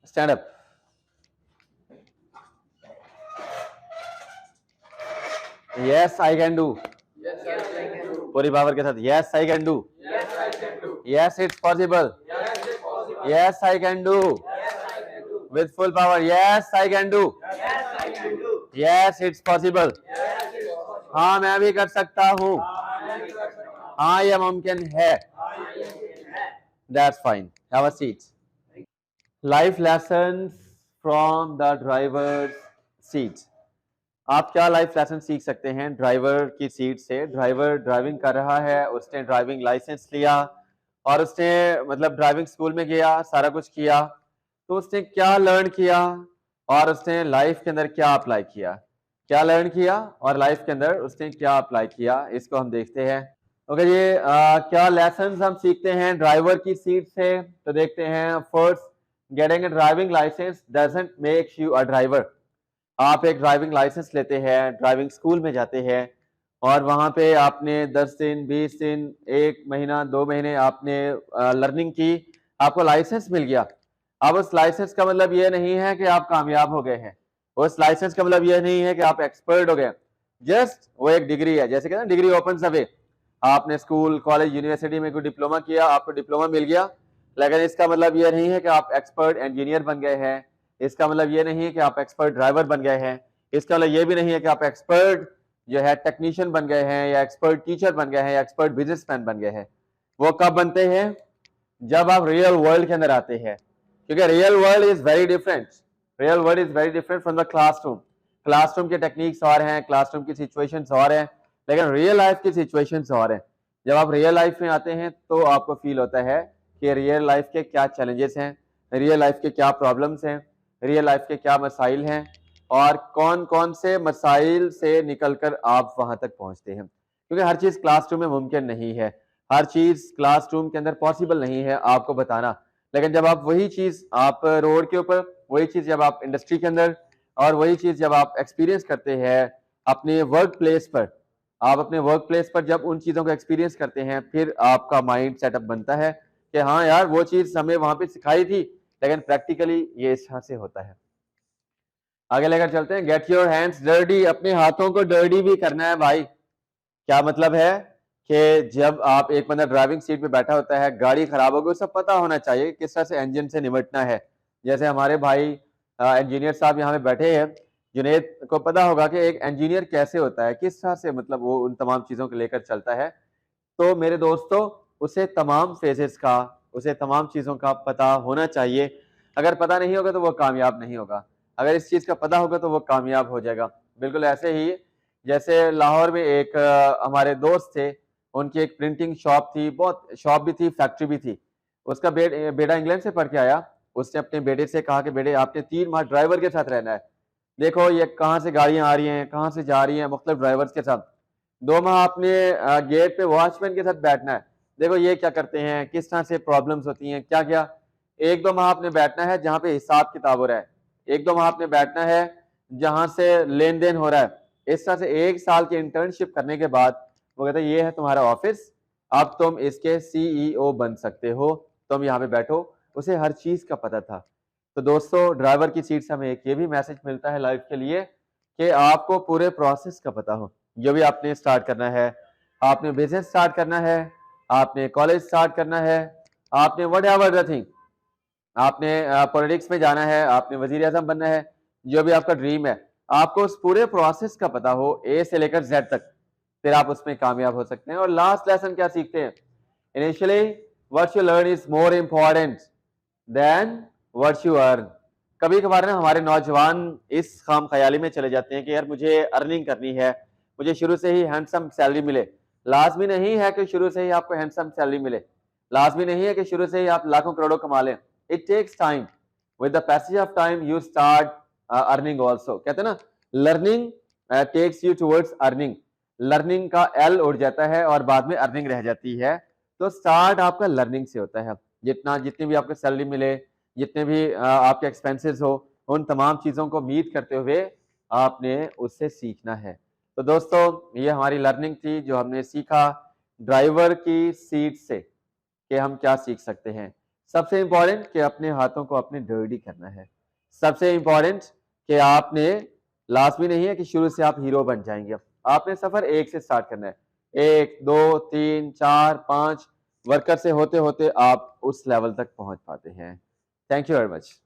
Stand up. Yes I can do. पूरी power के साथ yes I can do. Yes it's possible. Yes I can do. With full power yes I can do. Yes it's possible. हाँ मैं भी कर सकता हूँ। हाँ यह मुमकिन है। That's fine. Have a seat. Life lessons from the drivers seat. आप क्या लाइफ लेसन सीख सकते हैं ड्राइवर की सीट से? ड्राइवर ड्राइविंग कर रहा है, उसने ड्राइविंग लाइसेंस लिया और उसने मतलब ड्राइविंग स्कूल में गया, सारा कुछ किया, तो उसने क्या लर्न किया और उसने लाइफ के अंदर क्या अप्लाई किया? क्या लर्न किया और लाइफ के अंदर उसने क्या अप्लाई किया, इसको हम देखते हैं। ओके जी, क्या लेसन हम सीखते हैं ड्राइवर की सीट से? तो देखते हैं। First, getting a driving licence doesn't make you a driver. आप एक ड्राइविंग लाइसेंस लेते हैं, ड्राइविंग स्कूल में जाते हैं और वहां पे आपने 10 दिन, 20 दिन, 1 महीना, 2 महीने आपने लर्निंग की, आपको लाइसेंस मिल गया। अब उस लाइसेंस का मतलब ये नहीं है कि आप कामयाब हो गए हैं, उस लाइसेंस का मतलब ये नहीं है कि आप एक्सपर्ट हो गए। जस्ट वो एक डिग्री है, जैसे कहते हैं डिग्री ओपन्स द वे। आपने स्कूल, कॉलेज, यूनिवर्सिटी में कोई डिप्लोमा किया, आपको डिप्लोमा मिल गया, लेकिन इसका मतलब ये नहीं है कि आप एक्सपर्ट इंजीनियर बन गए हैं, इसका मतलब ये नहीं है कि आप एक्सपर्ट ड्राइवर बन गए हैं, इसका मतलब ये भी नहीं है कि आप एक्सपर्ट जो है टेक्नीशियन बन गए हैं या एक्सपर्ट टीचर बन गए हैं या एक्सपर्ट बिजनेसमैन बन गए हैं। वो कब बनते हैं? जब आप रियल वर्ल्ड के अंदर आते हैं, क्योंकि real world is very different. Real world is very different from the classroom. Classroom के टेक्निक्स और हैं, क्लासरूम की सिचुएशंस और हैं, लेकिन रियल लाइफ की सिचुएशंस और हैं। जब आप रियल लाइफ में आते हैं तो आपको फील होता है कि रियल लाइफ के क्या चैलेंजेस हैं, रियल लाइफ के क्या प्रॉब्लम्स हैं, रियल लाइफ के क्या मसाइल हैं और कौन कौन से मसाइल से निकलकर आप वहां तक पहुंचते हैं। क्योंकि हर चीज क्लासरूम में मुमकिन नहीं है, हर चीज क्लासरूम के अंदर पॉसिबल नहीं है आपको बताना, लेकिन जब आप वही चीज आप रोड के ऊपर, वही चीज जब आप इंडस्ट्री के अंदर और वही चीज जब आप एक्सपीरियंस करते हैं अपने वर्क प्लेस पर, आप अपने वर्क प्लेस पर जब उन चीजों को एक्सपीरियंस करते हैं, फिर आपका माइंड सेटअप बनता है कि हाँ यार वो चीज हमें वहां पे सिखाई थी, लेकिन प्रैक्टिकली ये इस तरह से होता है। आगे लेकर चलते हैं। Get your hands dirty. अपने हाथों को डर्टी भी करना है भाई। क्या मतलब है कि जब आप एक बंदा ड्राइविंग सीट पे बैठा होता है, गाड़ी खराब हो गई, उसे पता होना चाहिए किस तरह से इंजन से निपटना है। जैसे हमारे भाई इंजीनियर साहब यहाँ पे बैठे हैं, जुनेद को पता होगा कि एक इंजीनियर कैसे होता है, किस तरह से मतलब वो उन तमाम चीजों को लेकर चलता है। तो मेरे दोस्तों, उसे तमाम फेजेस का, उसे तमाम चीजों का पता होना चाहिए। अगर पता नहीं होगा तो वो कामयाब नहीं होगा, अगर इस चीज का पता होगा तो वो कामयाब हो जाएगा। बिल्कुल ऐसे ही जैसे लाहौर में एक हमारे दोस्त थे, उनकी एक प्रिंटिंग शॉप थी, बहुत शॉप भी थी, फैक्ट्री भी थी। उसका बेटा इंग्लैंड से पढ़ के आया। उसने अपने बेटे से कहा कि बेटे आपने 3 माह ड्राइवर के साथ रहना है। देखो ये कहाँ से गाड़ियां आ रही हैं, कहाँ से जा रही हैं, मुख्तलिफ ड्राइवर्स के साथ। 2 माह आपने गेट पे वॉचमैन के साथ बैठना है। देखो ये क्या करते हैं, किस तरह से प्रॉब्लम्स होती हैं, क्या क्या। 1-2 माह आपने बैठना है जहाँ पे हिसाब किताब हो रहा है, 1-2 माह आपने बैठना है जहाँ से लेन देन हो रहा है। इस तरह से 1 साल की इंटर्नशिप करने के बाद वो कहता है ये है तुम्हारा ऑफिस, अब तुम इसके सीईओ बन सकते हो, तुम यहाँ पे बैठो। उसे हर चीज का पता था। तो दोस्तों, ड्राइवर की सीट से हमें एक ये भी मैसेज मिलता है लाइफ के लिए कि आपको पूरे प्रोसेस का पता हो। जो भी आपने स्टार्ट करना है, आपने बिजनेस स्टार्ट करना है, आपने कॉलेज स्टार्ट करना है, आपने वट एवर द थिंग, आपने पॉलिटिक्स में जाना है, आपने वजीर आजम बनना है, जो भी आपका ड्रीम है, आपको उस पूरे प्रोसेस का पता हो ए से लेकर जेड तक, फिर आप उसमें कामयाब हो सकते हैं। और लास्ट लेसन क्या सीखते हैं? Initially what you learn is more important than what you earn. कभी कभार ना हमारे नौजवान इस खाम ख्याली में चले जाते हैं कि यार मुझे अर्निंग करनी है, मुझे शुरू से ही हैंडसम सैलरी मिले। लाजमी नहीं है कि शुरू से ही आपको हैंडसम सैलरी मिले, लाजमी नहीं है कि शुरू से ही आप लाखों करोड़ों कमा लें। It takes time, with the passage of time you start earning also. कहते हैं ना, learning takes you towards earning. Learning का एल उड़ जाता है और बाद में अर्निंग रह जाती है। तो स्टार्ट आपका लर्निंग से होता है। जितनी भी आपको सैलरी मिले, जितने भी आपके एक्सपेंसेस हो, उन तमाम चीजों को मीट करते हुए आपने उससे सीखना है। तो दोस्तों, ये हमारी लर्निंग थी जो हमने सीखा ड्राइवर की सीट से कि हम क्या सीख सकते हैं। सबसे इंपॉर्टेंट कि अपने हाथों को अपने डर्टी करना है। सबसे इंपॉर्टेंट कि आपने लास्ट भी नहीं है कि शुरू से आप हीरो बन जाएंगे। आपने सफर 1 से स्टार्ट करना है। 1 2 3 4 5 वर्कर से होते होते आप उस लेवल तक पहुंच पाते हैं। Thank you very much.